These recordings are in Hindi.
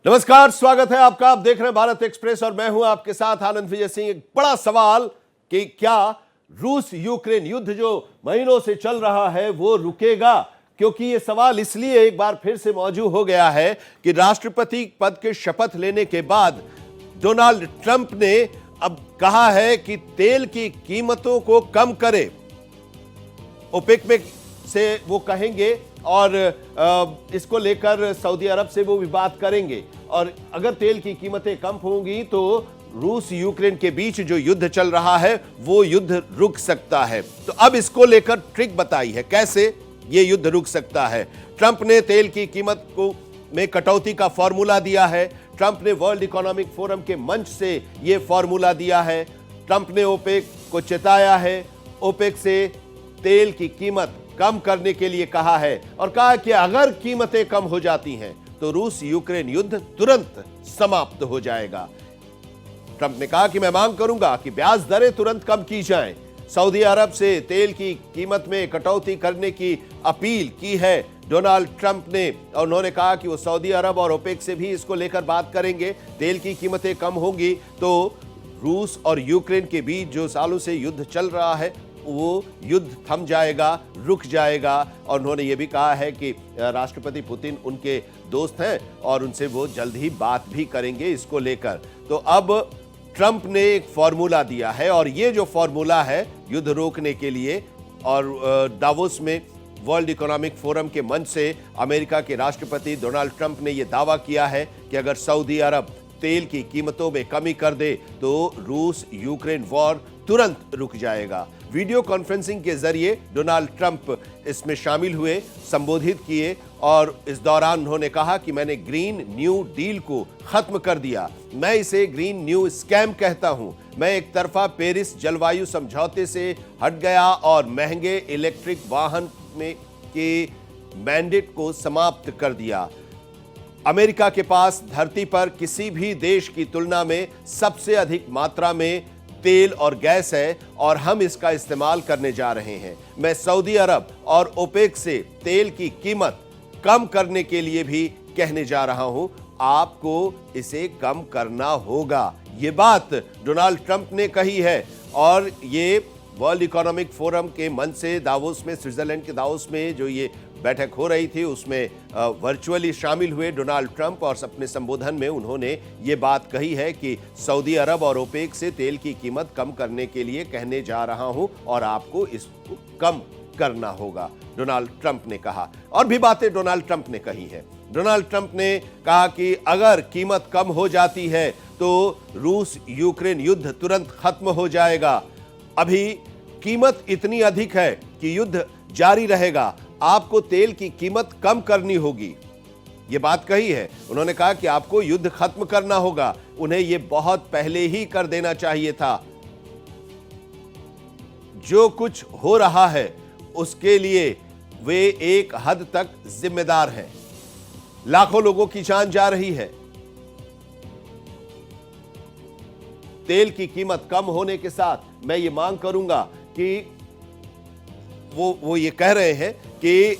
नमस्कार, स्वागत है आपका। आप देख रहे हैं भारत एक्सप्रेस और मैं हूं आपके साथ आनंद विजय सिंह। एक बड़ा सवाल कि क्या रूस यूक्रेन युद्ध जो महीनों से चल रहा है वो रुकेगा, क्योंकि ये सवाल इसलिए एक बार फिर से मौजूद हो गया है कि राष्ट्रपति पद के शपथ लेने के बाद डोनाल्ड ट्रंप ने अब कहा है कि तेल की कीमतों को कम करे। ओपेक में से वो कहेंगे और इसको लेकर सऊदी अरब से वो भी बात करेंगे, और अगर तेल की कीमतें कम होंगी तो रूस यूक्रेन के बीच जो युद्ध चल रहा है वो युद्ध रुक सकता है। तो अब इसको लेकर ट्रिक बताई है कैसे ये युद्ध रुक सकता है। ट्रंप ने तेल की कीमत को में कटौती का फॉर्मूला दिया है। ट्रंप ने वर्ल्ड इकोनॉमिक फोरम के मंच से ये फॉर्मूला दिया है। ट्रंप ने ओपेक को चेताया है, ओपेक से तेल की कीमत कम करने के लिए कहा है और कहा कि अगर कीमतें कम हो जाती हैं तो रूस यूक्रेन युद्ध तुरंत समाप्त हो जाएगा। ट्रंप ने कहा कि मैं मांग करूंगा कि ब्याज दरें तुरंत कम की जाएं। सऊदी अरब से तेल की कीमत में कटौती करने की अपील की है डोनाल्ड ट्रंप ने, और उन्होंने कहा कि वो सऊदी अरब और ओपेक से भी इसको लेकर बात करेंगे। तेल की कीमतें कम होंगी तो रूस और यूक्रेन के बीच जो सालों से युद्ध चल रहा है वो युद्ध थम जाएगा, रुक जाएगा। और उन्होंने ये भी कहा है कि राष्ट्रपति पुतिन उनके दोस्त हैं और उनसे वो जल्द ही बात भी करेंगे इसको लेकर। तो अब ट्रंप ने एक फॉर्मूला दिया है और ये जो फॉर्मूला है युद्ध रोकने के लिए, और दावोस में वर्ल्ड इकोनॉमिक फोरम के मंच से अमेरिका के राष्ट्रपति डोनाल्ड ट्रंप ने यह दावा किया है कि अगर सऊदी अरब तेल की कीमतों में कमी कर दे तो रूस यूक्रेन वॉर तुरंत रुक जाएगा। वीडियो कॉन्फ्रेंसिंग के जरिए डोनाल्ड ट्रंप इसमें शामिल हुए, संबोधित किए, और इस दौरान उन्होंने कहा कि मैंने ग्रीन न्यू डील को खत्म कर दिया। मैं इसे ग्रीन न्यू स्कैम कहता हूं। मैं एक तरफा पेरिस जलवायु समझौते से हट गया और महंगे इलेक्ट्रिक वाहन में के मैंडेट को समाप्त कर दिया। अमेरिका के पास धरती पर किसी भी देश की तुलना में सबसे अधिक मात्रा में तेल और गैस है और हम इसका इस्तेमाल करने जा रहे हैं। मैं सऊदी अरब और ओपेक से तेल की कीमत कम करने के लिए भी कहने जा रहा हूं। आपको इसे कम करना होगा। ये बात डोनाल्ड ट्रंप ने कही है और ये वर्ल्ड इकोनॉमिक फोरम के मंच से दावोस में, स्विट्जरलैंड के दावोस में जो ये बैठक हो रही थी उसमें वर्चुअली शामिल हुए डोनाल्ड ट्रंप, और अपने संबोधन में उन्होंने ये बात कही है कि सऊदी अरब और ओपेक से तेल की कीमत कम करने के लिए कहने जा रहा हूं और आपको इसको कम करना होगा, डोनाल्ड ट्रंप ने कहा। और भी बातें डोनाल्ड ट्रंप ने कही है। डोनाल्ड ट्रंप ने कहा कि अगर कीमत कम हो जाती है तो रूस यूक्रेन युद्ध तुरंत खत्म हो जाएगा। अभी कीमत इतनी अधिक है कि युद्ध जारी रहेगा, आपको तेल की कीमत कम करनी होगी। यह बात कही है। उन्होंने कहा कि आपको युद्ध खत्म करना होगा। उन्हें यह बहुत पहले ही कर देना चाहिए था। जो कुछ हो रहा है उसके लिए वे एक हद तक जिम्मेदार हैं। लाखों लोगों की जान जा रही है। तेल की कीमत कम होने के साथ मैं ये मांग करूंगा कि वो ये कह रहे हैं कि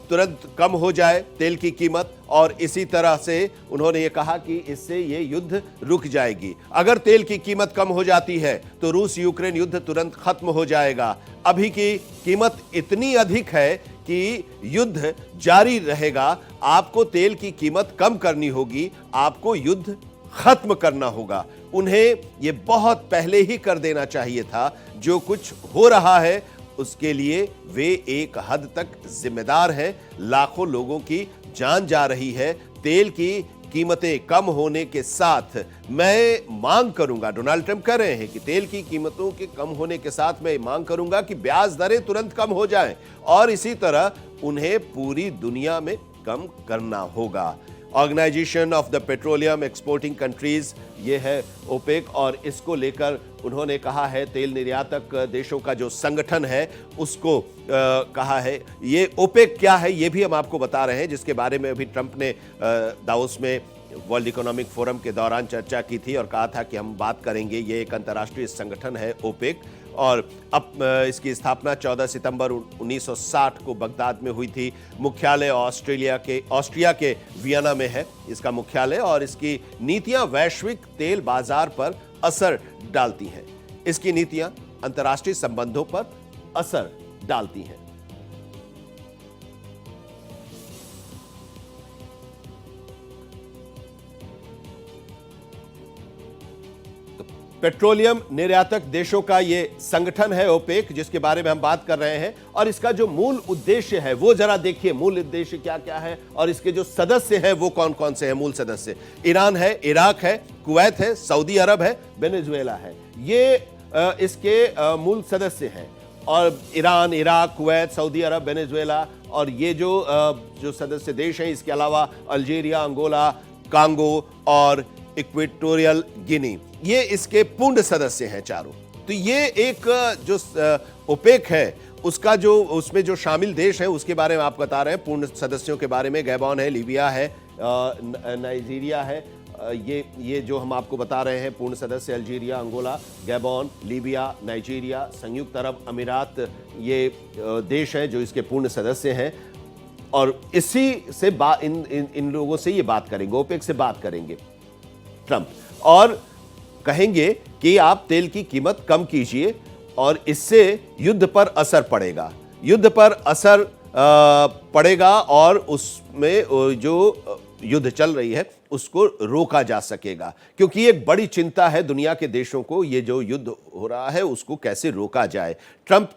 तुरंत कम हो जाए तेल की कीमत, और इसी तरह से उन्होंने ये कहा कि इससे ये युद्ध रुक जाएगी। अगर तेल की कीमत कम हो जाती है तो रूस यूक्रेन युद्ध तुरंत खत्म हो जाएगा। अभी की कीमत इतनी अधिक है कि युद्ध जारी रहेगा। आपको तेल की कीमत कम करनी होगी, आपको युद्ध खत्म करना होगा। उन्हें ये बहुत पहले ही कर देना चाहिए था। जो कुछ हो रहा है उसके लिए वे एक हद तक जिम्मेदार हैं। लाखों लोगों की जान जा रही है। तेल की कीमतें कम होने के साथ मैं मांग करूंगा, डोनाल्ड ट्रंप कह रहे हैं कि तेल की कीमतों के कम होने के साथ मैं मांग करूंगा कि ब्याज दरें तुरंत कम हो जाएं, और इसी तरह उन्हें पूरी दुनिया में कम करना होगा। Organization of the petroleum exporting countries, ये है ओपेक, और इसको लेकर उन्होंने कहा है, तेल निर्यातक देशों का जो संगठन है उसको कहा है। ये ओपेक क्या है ये भी हम आपको बता रहे हैं, जिसके बारे में अभी ट्रंप ने दावोस में वर्ल्ड इकोनॉमिक फोरम के दौरान चर्चा की थी और कहा था कि हम बात करेंगे। ये एक अंतर्राष्ट्रीय संगठन है ओपेक, और अब इसकी स्थापना 14 सितंबर 1960 को बगदाद में हुई थी। मुख्यालय ऑस्ट्रिया के वियना में है इसका मुख्यालय, और इसकी नीतियां वैश्विक तेल बाजार पर असर डालती हैं। इसकी नीतियां अंतर्राष्ट्रीय संबंधों पर असर डालती हैं। पेट्रोलियम निर्यातक देशों का ये संगठन है ओपेक, जिसके बारे में हम बात कर रहे हैं, और इसका जो मूल उद्देश्य है वो जरा देखिए। मूल उद्देश्य क्या क्या है और इसके जो सदस्य हैं वो कौन कौन से हैं मूल सदस्य। ईरान है, इराक है, कुवैत है, सऊदी अरब है, वेनेजुएला है। ये इसके मूल सदस्य हैं। और ईरान, इराक, कुवैत, सऊदी अरब, वेनेजुएला, और ये जो सदस्य देश हैं, इसके अलावा अल्जीरिया, अंगोला, कांगो और इक्वेटोरियल गिनी, ये इसके पूर्ण सदस्य हैं चारों। तो ये एक जो ओपेक है उसका उसमें जो शामिल देश है उसके बारे में आप बता रहे हैं। पूर्ण सदस्यों के बारे में गैबॉन है, लीबिया है, नाइजीरिया है। ये जो हम आपको बता रहे हैं पूर्ण सदस्य Algeria, Angola, Gabon, Libya, Nigeria, संयुक्त अरब अमीरात, ये देश हैं जो इसके पूर्ण सदस्य हैं। और इसी से इन लोगों से ये बात करेंगे, ओपेक से बात करेंगे ट्रंप, और कहेंगे कि आप तेल की कीमत कम कीजिए और इससे युद्ध पर असर पड़ेगा। युद्ध पर असर पड़ेगा और उसमें जो युद्ध चल रही है उसको रोका जा सकेगा, क्योंकि एक बड़ी चिंता है दुनिया के देशों को, ये जो युद्ध हो रहा है उसको कैसे रोका जाए। ट्रंप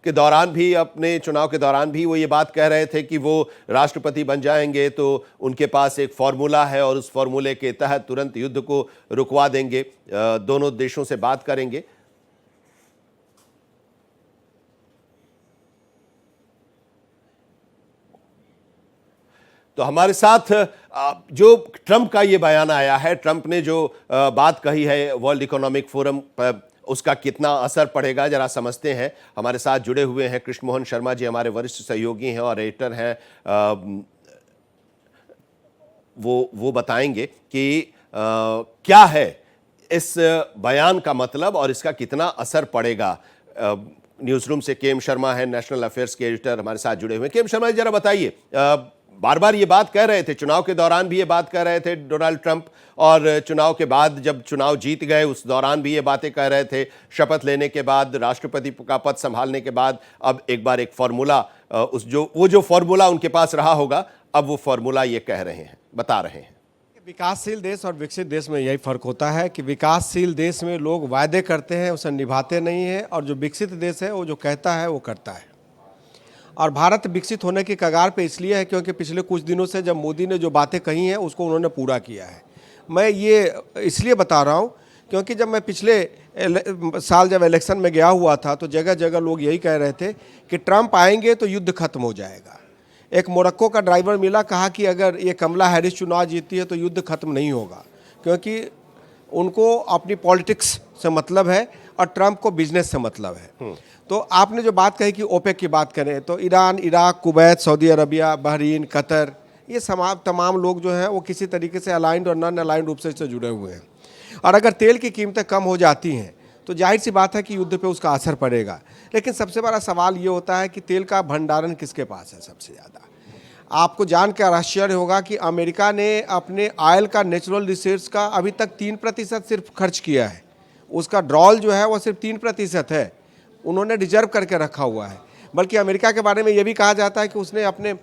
अपने चुनाव के दौरान भी वो ये बात कह रहे थे कि वो राष्ट्रपति बन जाएंगे तो उनके पास एक फॉर्मूला है और उस फॉर्मूले के तहत तुरंत युद्ध को रुकवा देंगे, दोनों देशों से बात करेंगे। तो हमारे साथ जो ट्रंप का ये बयान आया है, ट्रंप ने जो बात कही है वर्ल्ड इकोनॉमिक फोरम पर, उसका कितना असर पड़ेगा जरा समझते हैं। हमारे साथ जुड़े हुए हैं कृष्ण मोहन शर्मा जी, हमारे वरिष्ठ सहयोगी हैं और एडिटर हैं। वो बताएंगे कि क्या है इस बयान का मतलब और इसका कितना असर पड़ेगा। न्यूज़ रूम से केएम शर्मा है, नेशनल अफेयर्स के एडिटर, हमारे साथ जुड़े हुए हैं। केएम शर्मा जी, जरा बताइए, बार बार ये बात कह रहे थे, चुनाव के दौरान भी ये बात कह रहे थे डोनाल्ड ट्रंप, और चुनाव के बाद जब चुनाव जीत गए उस दौरान भी ये बातें कह रहे थे। शपथ लेने के बाद, राष्ट्रपति का पद संभालने के बाद, अब एक बार एक फॉर्मूला, वो जो फॉर्मूला उनके पास रहा होगा, अब वो फॉर्मूला ये कह रहे हैं, बता रहे हैं। विकासशील देश और विकसित देश में यही फर्क होता है कि विकासशील देश में लोग वायदे करते हैं, उसे निभाते नहीं हैं, और जो विकसित देश है वो जो कहता है वो करता है। और भारत विकसित होने की कगार पे इसलिए है क्योंकि पिछले कुछ दिनों से जब मोदी ने जो बातें कही हैं उसको उन्होंने पूरा किया है। मैं ये इसलिए बता रहा हूँ क्योंकि जब मैं पिछले साल जब इलेक्शन में गया हुआ था तो जगह जगह लोग यही कह रहे थे कि ट्रंप आएंगे तो युद्ध खत्म हो जाएगा। एक मोरक्को का ड्राइवर मिला, कहा कि अगर ये कमला हैरिस चुनाव जीतती है तो युद्ध खत्म नहीं होगा, क्योंकि उनको अपनी पॉलिटिक्स से मतलब है और ट्रंप को बिजनेस से मतलब है। तो आपने जो बात कही कि ओपेक की बात करें तो Iran, Iraq, Kuwait, Saudi Arabia, Bahrain, Qatar, ये तमाम लोग जो हैं वो किसी तरीके से अलाइंड और नॉन अलाइंड रूप से इससे जुड़े हुए हैं। और अगर तेल की कीमतें कम हो जाती हैं तो जाहिर सी बात है कि युद्ध पे उसका असर पड़ेगा। लेकिन सबसे बड़ा सवाल ये होता है कि तेल का भंडारण किसके पास है सबसे ज़्यादा। आपको जान के आश्चर्य होगा कि अमेरिका ने अपने ऑयल का नेचुरल रिसोर्स का अभी तक 3% सिर्फ खर्च किया है। उसका ड्रॉल जो है वो सिर्फ 3% है, उन्होंने रिजर्व करके रखा हुआ है। बल्कि अमेरिका के बारे में ये भी कहा जाता है कि उसने अपने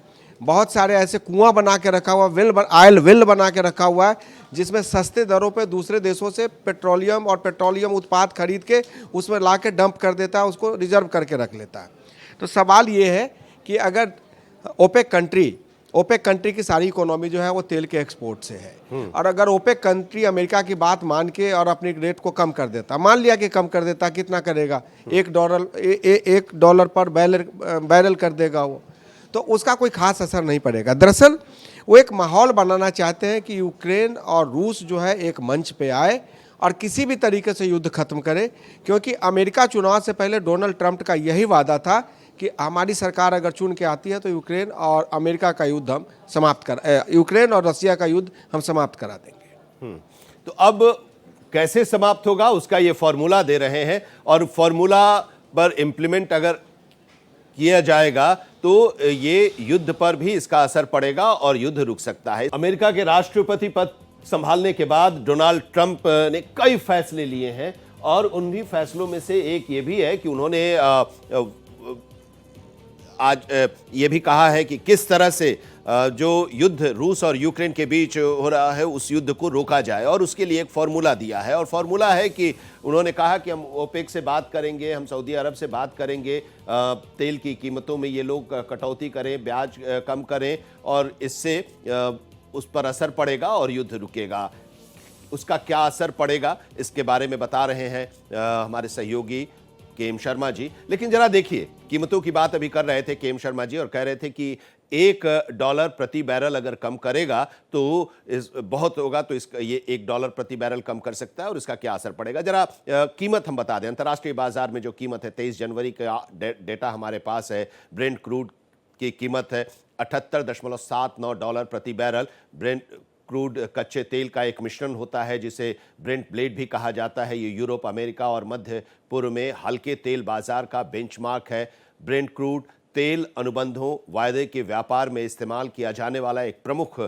बहुत सारे ऐसे कुआं बना के रखा हुआ, ऑयल वेल बना के रखा हुआ है, जिसमें सस्ते दरों पे दूसरे देशों से पेट्रोलियम और पेट्रोलियम उत्पाद खरीद के उसमें ला के डंप कर देता है, उसको रिजर्व करके रख लेता है। तो सवाल ये है कि अगर ओपेक कंट्री की सारी इकोनॉमी जो है वो तेल के एक्सपोर्ट से है, और अगर ओपेक कंट्री अमेरिका की बात मान के और अपनी रेट को कम कर देता, मान लिया कि कम कर देता, कितना करेगा, $1 पर बैरल कर देगा वो, तो उसका कोई खास असर नहीं पड़ेगा। दरअसल वो एक माहौल बनाना चाहते हैं कि यूक्रेन और रूस जो है एक मंच पे आए और किसी भी तरीके से युद्ध खत्म करे, क्योंकि अमेरिका चुनाव से पहले डोनाल्ड ट्रंप का यही वादा था कि हमारी सरकार अगर चुन के आती है तो यूक्रेन और अमेरिका का युद्ध हम यूक्रेन और रसिया का युद्ध हम समाप्त करा देंगे। तो अब कैसे समाप्त होगा उसका ये फॉर्मूला दे रहे हैं, और फॉर्मूला पर इंप्लीमेंट अगर किया जाएगा तो ये युद्ध पर भी इसका असर पड़ेगा और युद्ध रुक सकता है। अमेरिका के राष्ट्रपति पद संभालने के बाद डोनाल्ड ट्रंप ने कई फैसले लिए हैं, और उन्हीं फैसलों में से एक ये भी है कि उन्होंने आज ये भी कहा है कि किस तरह से जो युद्ध रूस और यूक्रेन के बीच हो रहा है उस युद्ध को रोका जाए, और उसके लिए एक फॉर्मूला दिया है। और फॉर्मूला है कि उन्होंने कहा कि हम ओपेक से बात करेंगे, हम सऊदी अरब से बात करेंगे, तेल की कीमतों में ये लोग कटौती करें, ब्याज कम करें, और इससे उस पर असर पड़ेगा और युद्ध रुकेगा। उसका क्या असर पड़ेगा इसके बारे में बता रहे हैं हमारे सहयोगी केएम शर्मा जी। लेकिन जरा देखिए, कीमतों की बात अभी कर रहे थे केएम शर्मा जी, और कह रहे थे कि $1 प्रति बैरल अगर कम करेगा तो बहुत होगा, तो इसका ये $1 प्रति बैरल कम कर सकता है, और इसका क्या असर पड़ेगा। जरा कीमत हम बता दें। अंतर्राष्ट्रीय बाजार में जो कीमत है, 23 जनवरी का डेटा हमारे पास है, ब्रेंट क्रूड की कीमत है $78.79 प्रति बैरल। ब्रेंट क्रूड कच्चे तेल का एक मिश्रण होता है जिसे ब्रेंट ब्लेड भी कहा जाता है। ये यूरोप, अमेरिका और मध्य पूर्व में हल्के तेल बाजार का बेंचमार्क है। ब्रेंट क्रूड तेल अनुबंधों वायदे के व्यापार में इस्तेमाल किया जाने वाला एक प्रमुख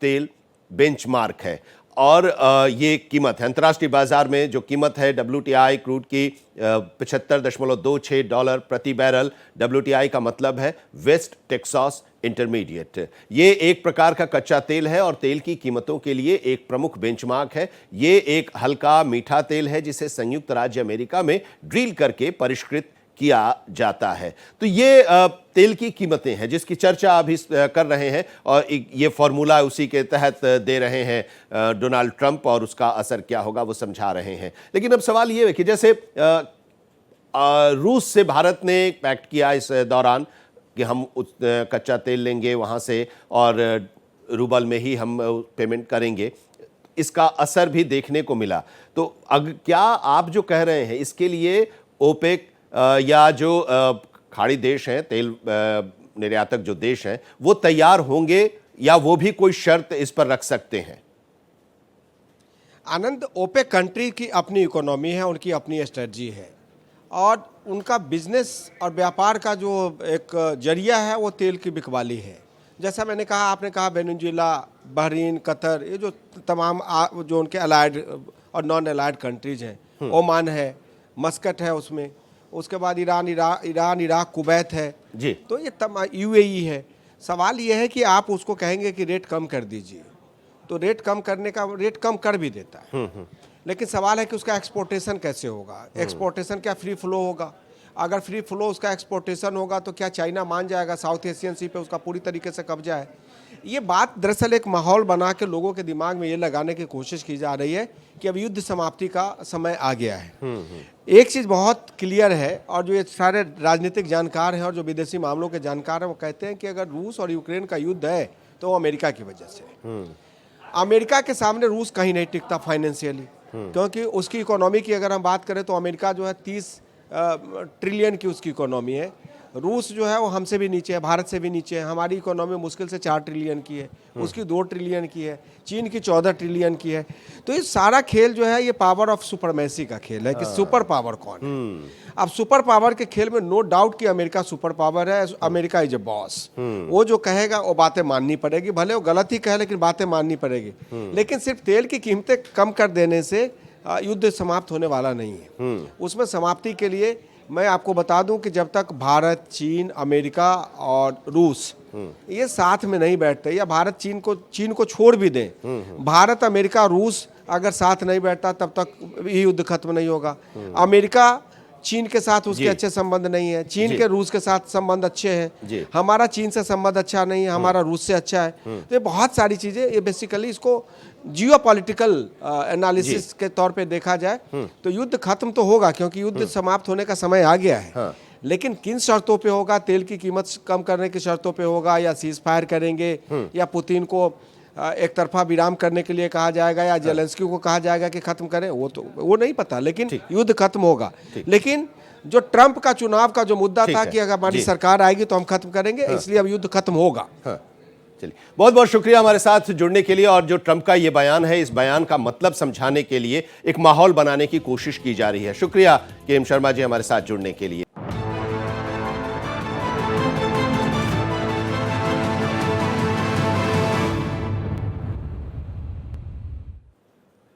तेल बेंचमार्क है, और ये कीमत है अंतर्राष्ट्रीय बाजार में जो कीमत है WTI क्रूड की $75.26 प्रति बैरल। WTI का मतलब है वेस्ट टेक्सास इंटरमीडिएट। ये एक प्रकार का कच्चा तेल है और तेल की कीमतों के लिए एक प्रमुख बेंचमार्क है। ये एक हल्का मीठा तेल है जिसे संयुक्त राज्य अमेरिका में ड्रिल करके परिष्कृत किया जाता है। तो ये तेल की कीमतें हैं जिसकी चर्चा अभी कर रहे हैं, और ये फॉर्मूला उसी के तहत दे रहे हैं डोनाल्ड ट्रंप, और उसका असर क्या होगा वो समझा रहे हैं। लेकिन अब सवाल ये है कि जैसे रूस से भारत ने एक पैक्ट किया इस दौरान कि हम कच्चा तेल लेंगे वहाँ से और रूबल में ही हम पेमेंट करेंगे, इसका असर भी देखने को मिला। तो क्या आप जो कह रहे हैं इसके लिए ओपेक या जो खाड़ी देश हैं, तेल निर्यातक जो देश हैं, वो तैयार होंगे या वो भी कोई शर्त इस पर रख सकते हैं? आनंद, ओपेक कंट्री की अपनी इकोनॉमी है, उनकी अपनी स्ट्रेटजी है, और उनका बिजनेस और व्यापार का जो एक जरिया है वो तेल की बिकवाली है। जैसा मैंने कहा, आपने कहा वेनेजुएला, बहरीन, कतर, ये जो तमाम जो उनके अलाइड और नॉन अलाइड कंट्रीज हैं, ओमान है, मस्कट है उसमें, उसके बाद ईरान, इराक, कुवैत है जी। तो ये UAE है। सवाल ये है कि आप उसको कहेंगे कि रेट कम कर दीजिए, तो रेट कम कर भी देता है। लेकिन सवाल है कि उसका एक्सपोर्टेशन कैसे होगा। एक्सपोर्टेशन क्या फ्री फ्लो होगा? अगर फ्री फ्लो उसका एक्सपोर्टेशन होगा तो क्या चाइना मान जाएगा? साउथ एशियन सी पे उसका पूरी तरीके से कब्जा है। ये बात दरअसल एक माहौल बना के लोगों के दिमाग में ये लगाने की कोशिश की जा रही है कि अब युद्ध समाप्ति का समय आ गया है। एक चीज़ बहुत क्लियर है, और जो ये सारे राजनीतिक जानकार हैं और जो विदेशी मामलों के जानकार हैं वो कहते हैं कि अगर रूस और यूक्रेन का युद्ध है तो वो अमेरिका की वजह से। अमेरिका के सामने रूस कहीं नहीं टिकता फाइनेंशियली, क्योंकि उसकी इकोनॉमी की अगर हम बात करें तो अमेरिका जो है 30 ट्रिलियन की उसकी इकोनॉमी है। रूस जो है वो हमसे भी नीचे है, भारत से भी नीचे है। हमारी इकोनॉमी मुश्किल से 4 ट्रिलियन की है, उसकी 2 ट्रिलियन की है, चीन की 14 ट्रिलियन की है। तो ये सारा खेल जो है ये पावर ऑफ सुपरमेसी का खेल है कि सुपर पावर कौन है। अब सुपर पावर के खेल में नो डाउट कि अमेरिका सुपर पावर है, अमेरिका इज ए बॉस। वो जो कहेगा वो बातें माननी पड़ेगी, भले वो गलत ही कहे लेकिन बातें माननी पड़ेगी। लेकिन सिर्फ तेल की कीमतें कम कर देने से युद्ध समाप्त होने वाला नहीं है। उसमें समाप्ति के लिए मैं आपको बता दूं कि जब तक भारत, चीन, अमेरिका और रूस ये साथ में नहीं बैठते, या भारत चीन को छोड़ भी दें, भारत, अमेरिका, रूस अगर साथ नहीं बैठता तब तक ये युद्ध खत्म नहीं होगा। अमेरिका चीन के साथ उसके अच्छे संबंध नहीं है, चीन के रूस के साथ संबंध अच्छे हैं, हमारा चीन से संबंध अच्छा नहीं है, हमारा रूस से अच्छा है। तो ये बहुत सारी चीजें, ये बेसिकली इसको जियोपॉलिटिकल एनालिसिस के तौर पे देखा जाए तो युद्ध खत्म तो होगा, क्योंकि युद्ध समाप्त होने का समय आ गया है। लेकिन किन शर्तों पे होगा? तेल की कीमत कम करने की शर्तों पे होगा, या सीज फायर करेंगे, या पुतिन को एक तरफा विराम करने के लिए कहा जाएगा, या जेलेंस्की को कहा जाएगा कि खत्म करें, वो नहीं पता। लेकिन युद्ध खत्म होगा। लेकिन जो ट्रंप का चुनाव का जो मुद्दा ठीक था है, कि अगर हमारी जी। सरकार आएगी तो हम खत्म करेंगे, इसलिए अब युद्ध खत्म होगा। हाँ, चलिए, बहुत बहुत शुक्रिया हमारे साथ जुड़ने के लिए। और जो ट्रंप का ये बयान है, इस बयान का मतलब समझाने के लिए एक माहौल बनाने की कोशिश की जा रही है। शुक्रिया के एम शर्मा जी हमारे साथ जुड़ने के लिए।